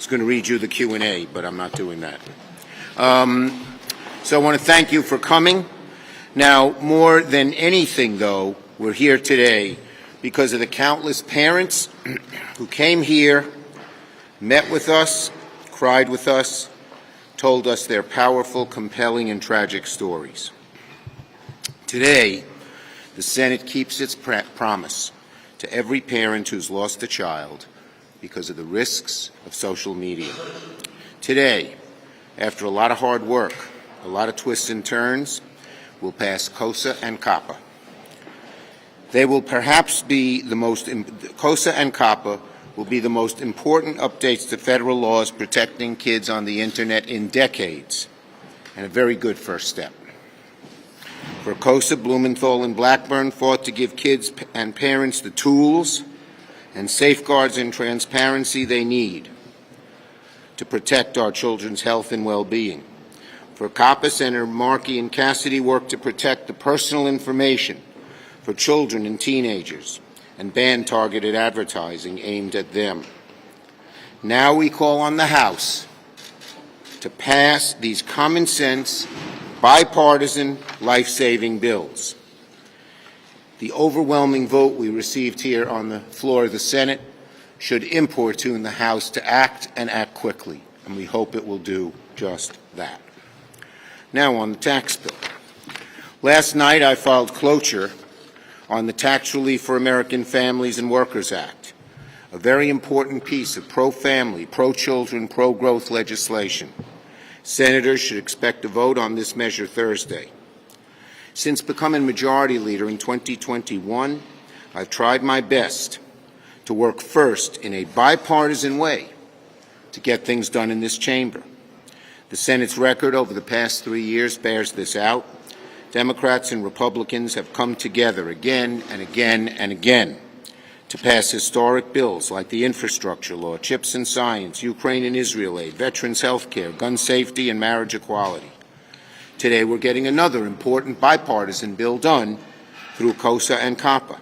was going to read you the Q&A, but I'm not doing that. So I want to thank you for coming. Now, more than anything, though, we're here today because of the countless parents who came here, met with us, cried with us, told us their powerful, compelling, and tragic stories. Today, the Senate keeps its promise to every parent who's lost a child because of the risks of social media. Today, after a lot of hard work, a lot of twists and turns, we'll pass COSA and COPPA. They will perhaps be the most, COSA and COPPA will be the most important updates to federal laws protecting kids on the Internet in decades, and a very good first step. For COSA, Blumenthal and Blackburn fought to give kids and parents the tools and safeguards and transparency they need to protect our children's health and well-being. For COPPA, Senator Markey and Cassidy worked to protect the personal information for children and teenagers and ban targeted advertising aimed at them. Now we call on the House to pass these common-sense, bipartisan, life-saving bills. The overwhelming vote we received here on the floor of the Senate should importune the House to act and act quickly, and we hope it will do just that. Now on the tax bill. Last night I filed cloture on the Tax Relief for American Families and Workers Act, a very important piece of pro-family, pro-children, pro-growth legislation. Senators should expect a vote on this measure Thursday. Since becoming Majority Leader in 2021, I've tried my best to work first in a bipartisan way to get things done in this chamber. The Senate's record over the past 3 years bears this out. Democrats and Republicans have come together again and again and again to pass historic bills like the infrastructure law, CHIPS and science, Ukraine and Israel aid, veterans health care, gun safety, and marriage equality. Today we're getting another important bipartisan bill done through COSA and COPPA.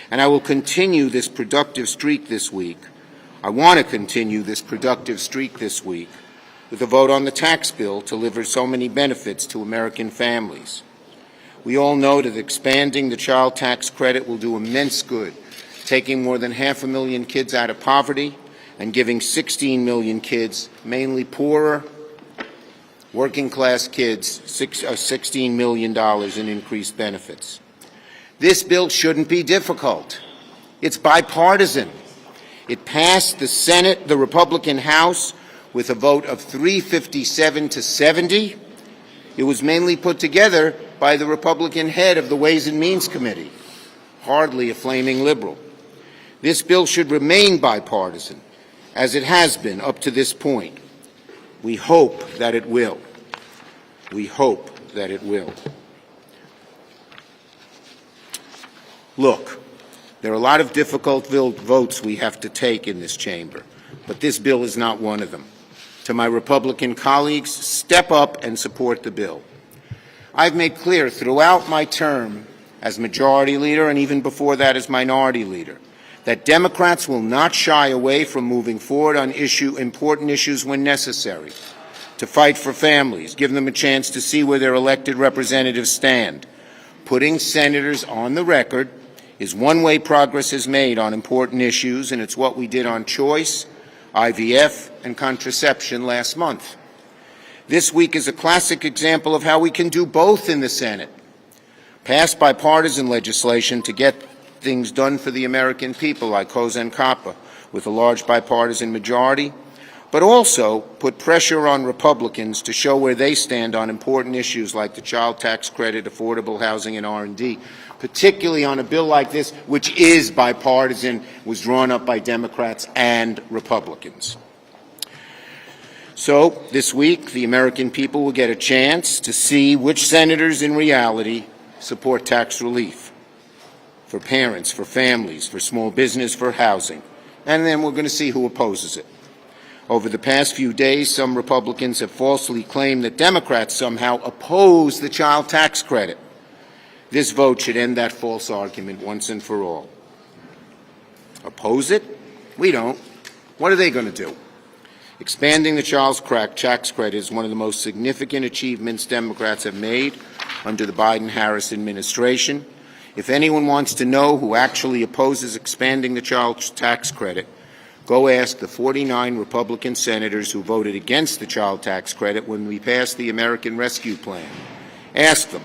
And I will continue this productive streak this week. I want to continue this productive streak this week with a vote on the tax bill to deliver so many benefits to American families. We all know that expanding the child tax credit will do immense good, taking more than 500,000 kids out of poverty and giving 16 million kids, mainly poorer, working-class kids, $16 million in increased benefits. This bill shouldn't be difficult. It's bipartisan. It passed the Senate, the Republican House, with a vote of 357 to 70. It was mainly put together by the Republican head of the Ways and Means Committee, hardly a flaming liberal. This bill should remain bipartisan, as it has been up to this point. We hope that it will. We hope that it will. Look, there are a lot of difficult votes we have to take in this chamber, but this bill is not one of them. To my Republican colleagues, step up and support the bill. I've made clear throughout my term as Majority Leader and even before that as Minority Leader that Democrats will not shy away from moving forward on important issues when necessary, to fight for families, give them a chance to see where their elected representatives stand. Putting senators on the record is one way progress is made on important issues, and it's what we did on choice, IVF, and contraception last month. This week is a classic example of how we can do both in the Senate. Pass bipartisan legislation to get things done for the American people like COSA and COPPA with a large bipartisan majority, but also put pressure on Republicans to show where they stand on important issues like the child tax credit, affordable housing, and R&D, particularly on a bill like this, which is bipartisan, was drawn up by Democrats and Republicans. So this week, the American people will get a chance to see which senators in reality support tax relief for parents, for families, for small business, for housing. And then we're going to see who opposes it. Over the past few days, some Republicans have falsely claimed that Democrats somehow oppose the child tax credit. This vote should end that false argument once and for all. Oppose it? We don't. What are they going to do? Expanding the child tax credit is one of the most significant achievements Democrats have made under the Biden-Harris administration. If anyone wants to know who actually opposes expanding the child tax credit, go ask the 49 Republican senators who voted against the child tax credit when we passed the American Rescue Plan. Ask them,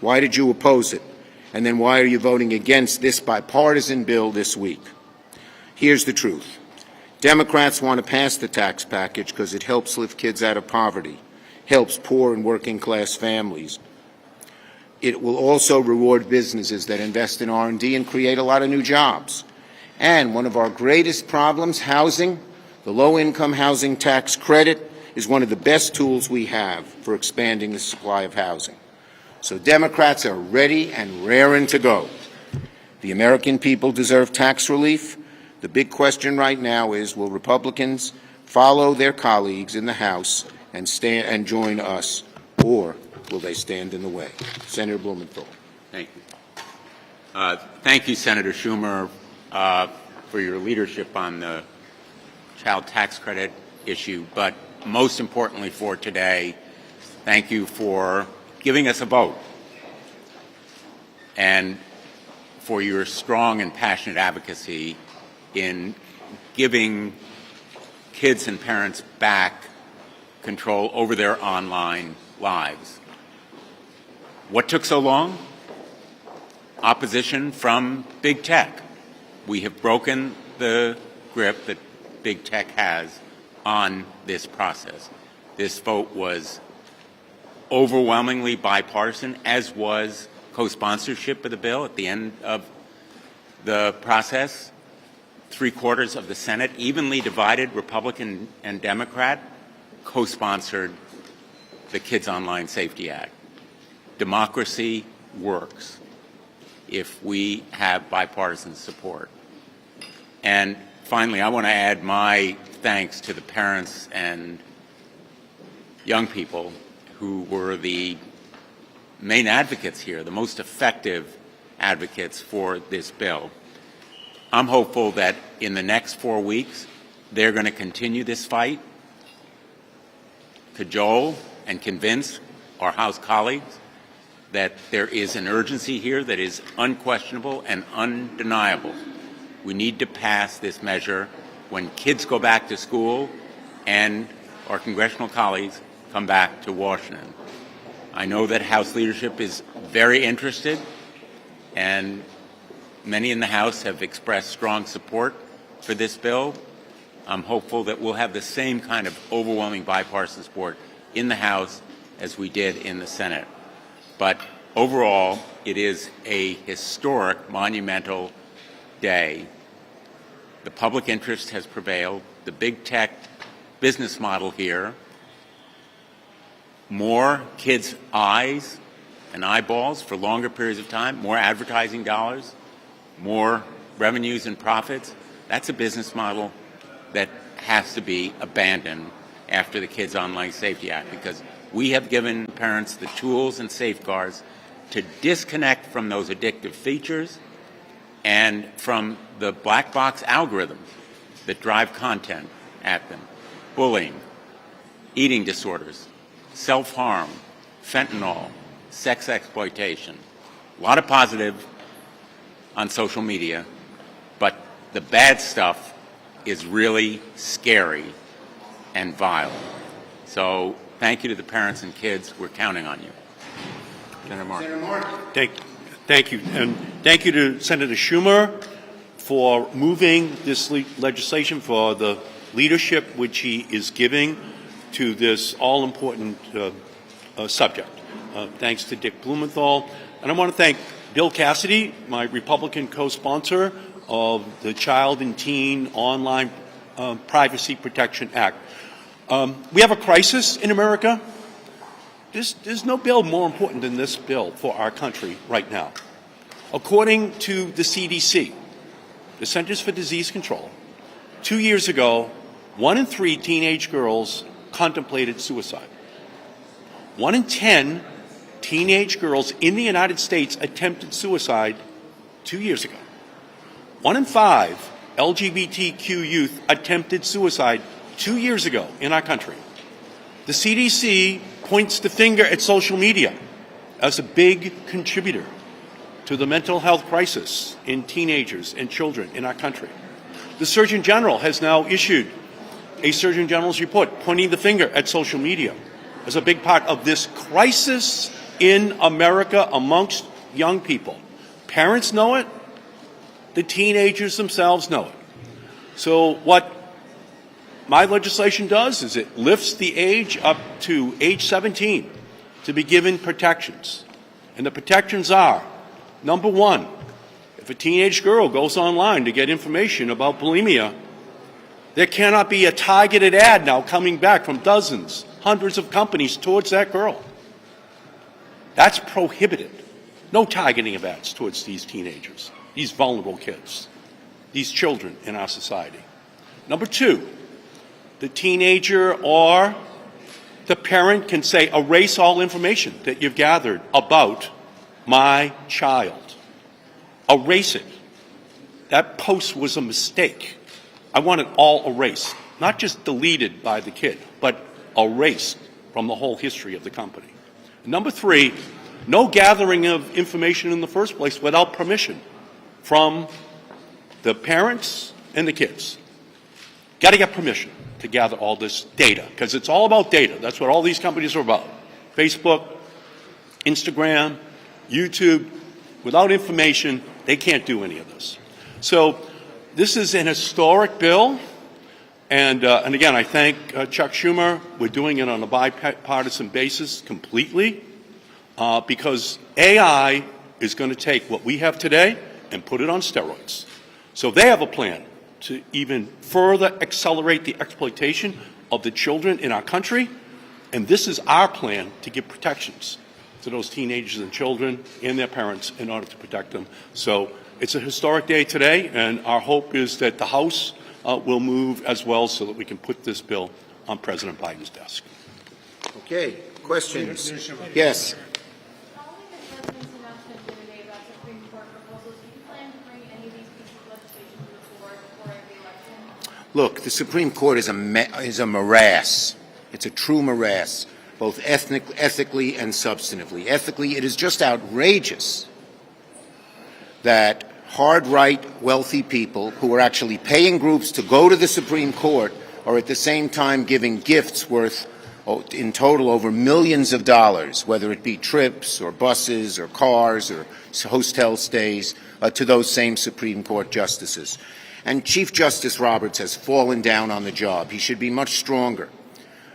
why did you oppose it? And then why are you voting against this bipartisan bill this week? Here's the truth. Democrats want to pass the tax package because it helps lift kids out of poverty, helps poor and working class families. It will also reward businesses that invest in R&D and create a lot of new jobs. And one of our greatest problems, housing, the low-income housing tax credit is one of the best tools we have for expanding the supply of housing. So Democrats are ready and raring to go. The American people deserve tax relief. The big question right now is, will Republicans follow their colleagues in the House and join us, or will they stand in the way? Senator Blumenthal. Thank you. Thank you, Senator Schumer, for your leadership on the child tax credit issue, but most importantly for today, thank you for giving us a vote and for your strong and passionate advocacy in giving kids and parents back control over their online lives. What took so long? Opposition from big tech. We have broken the grip that big tech has on this process. This vote was overwhelmingly bipartisan, as was co-sponsorship of the bill at the end of the process. 3/4 of the Senate, evenly divided, Republican and Democrat, co-sponsored the Kids Online Safety Act. Democracy works if we have bipartisan support. And finally, I want to add my thanks to the parents and young people who were the main advocates here, the most effective advocates for this bill. I'm hopeful that in the next 4 weeks, they're going to continue this fight, cajole and convince our House colleagues that there is an urgency here that is unquestionable and undeniable. We need to pass this measure when kids go back to school and our congressional colleagues come back to Washington. I know that House leadership is very interested, and many in the House have expressed strong support for this bill. I'm hopeful that we'll have the same kind of overwhelming bipartisan support in the House as we did in the Senate. But overall, it is a historic, monumental day. The public interest has prevailed. The big tech business model here, more kids' eyes and eyeballs for longer periods of time, more advertising dollars, more revenues and profits. That's a business model that has to be abandoned after the Kids Online Safety Act, because we have given parents the tools and safeguards to disconnect from those addictive features and from the black box algorithms that drive content at them. Bullying, eating disorders, self-harm, fentanyl, sex exploitation. A lot of positive on social media, but the bad stuff is really scary and vile. So thank you to the parents and kids. We're counting on you. Senator Markey. Thank you. And thank you to Senator Schumer for moving this legislation, for the leadership which he is giving to this all-important subject. Thanks to Dick Blumenthal. And I want to thank Bill Cassidy, my Republican co-sponsor of the Child and Teen Online Privacy Protection Act. We have a crisis in America. There's no bill more important than this bill for our country right now. According to the CDC, the Centers for Disease Control, 2 years ago, 1 in 3 teenage girls contemplated suicide. 1 in 10 teenage girls in the United States attempted suicide 2 years ago. 1 in 5 LGBTQ youth attempted suicide 2 years ago in our country, the CDC points the finger at social media as a big contributor to the mental health crisis in teenagers and children in our country. The Surgeon General has now issued a Surgeon General's report pointing the finger at social media as a big part of this crisis in America amongst young people. Parents know it. The teenagers themselves know it. So what my legislation does is it lifts the age up to age 17 to be given protections. And the protections are, number one, if a teenage girl goes online to get information about bulimia, there cannot be a targeted ad now coming back from dozens, hundreds of companies towards that girl. That's prohibited. No targeting of ads towards these teenagers, these vulnerable kids, these children in our society. Number two, the teenager or the parent can say, erase all information that you've gathered about my child. Erase it. That post was a mistake. I want it all erased, not just deleted by the kid, but erased from the whole history of the company. Number three, no gathering of information in the first place without permission from the parents and the kids. Got to get permission to gather all this data, because it's all about data. That's what all these companies are about. Facebook, Instagram, YouTube. Without information, they can't do any of this. So this is an historic bill, and again, I thank Chuck Schumer. We're doing it on a bipartisan basis completely, because AI is going to take what we have today and put it on steroids. So they have a plan to even further accelerate the exploitation of the children in our country, and this is our plan to give protections to those teenagers and children and their parents in order to protect them. So it's a historic day today, and our hope is that the House will move as well so that we can put this bill on President Biden's desk. Okay, questions? Yes. Following the President's announcement the other day about Supreme Court proposals, do you plan to bring any of these pieces of legislation to the floor before the election? Look, the Supreme Court is a morass. It's a true morass, both ethically and substantively. Ethically, it is just outrageous that hard-right, wealthy people who are actually paying groups to go to the Supreme Court are at the same time giving gifts worth, in total, over millions of dollars, whether it be trips or buses or cars or hotel stays, to those same Supreme Court justices. And Chief Justice Roberts has fallen down on the job. He should be much stronger.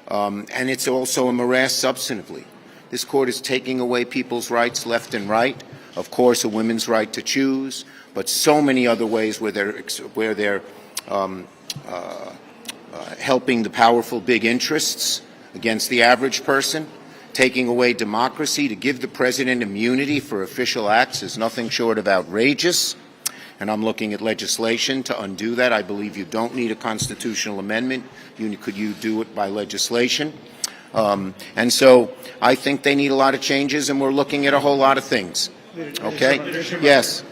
And it's also a morass substantively. This court is taking away people's rights left and right. Of course, a women's right to choose, but so many other ways where they're helping the powerful big interests against the average person. Taking away democracy to give the president immunity for official acts is nothing short of outrageous. And I'm looking at legislation to undo that. I believe you don't need a constitutional amendment. Could you do it by legislation? And so I think they need a lot of changes, and we're looking at a whole lot of things. Okay? Yes.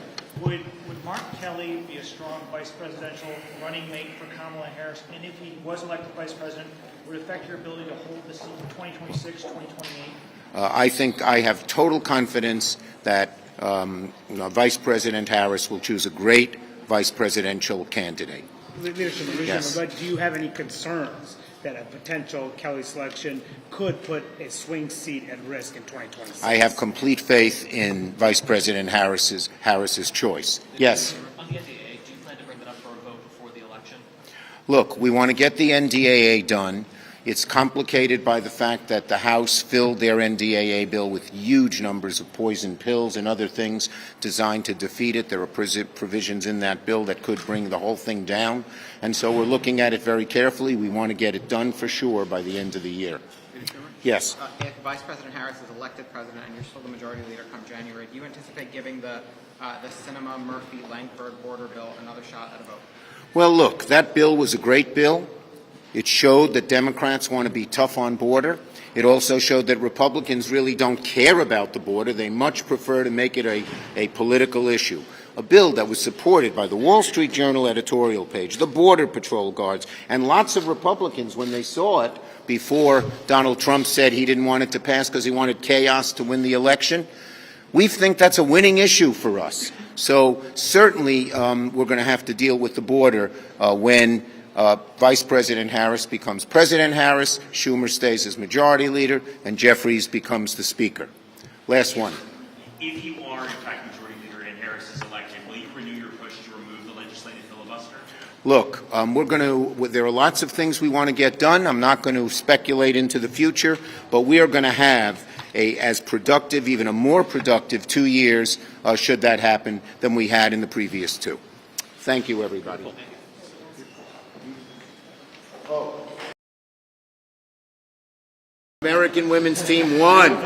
Would Mark Kelly be a strong vice presidential running mate for Kamala Harris? And if he was elected vice president, would it affect your ability to hold the seat in 2026, 2028? I think I have total confidence that Vice President Harris will choose a great vice presidential candidate. Yes. But do you have any concerns that a potential Kelly selection could put a swing seat at risk in 2026? I have complete faith in Vice President Harris's choice. Yes. On the NDAA, do you plan to bring that up for a vote before the election? Look, we want to get the NDAA done. It's complicated by the fact that the House filled their NDAA bill with huge numbers of poison pills and other things designed to defeat it. There are provisions in that bill that could bring the whole thing down. And so we're looking at it very carefully. We want to get it done for sure by the end of the year. Yes. If Vice President Harris is elected president and you're still the majority leader come January, do you anticipate giving the Sinema, Murphy, Langford border bill another shot at a vote? Well, look, that bill was a great bill. It showed that Democrats want to be tough on border. It also showed that Republicans really don't care about the border. They much prefer to make it a political issue. a bill that was supported by the Wall Street Journal editorial page, the Border Patrol guards, and lots of Republicans when they saw it before Donald Trump said he didn't want it to pass because he wanted chaos to win the election. We think that's a winning issue for us. So certainly we're going to have to deal with the border when Vice President Harris becomes President Harris, Schumer stays as Majority Leader, and Jeffries becomes the Speaker. Last one. If you are, in fact, Majority Leader and Harris is elected, will you renew your push to remove the legislative filibuster? Look, there are lots of things we want to get done. I'm not going to speculate into the future, but we are going to have as productive, even a more productive 2 years, should that happen, than we had in the previous 2. Thank you, everybody. American women's team won.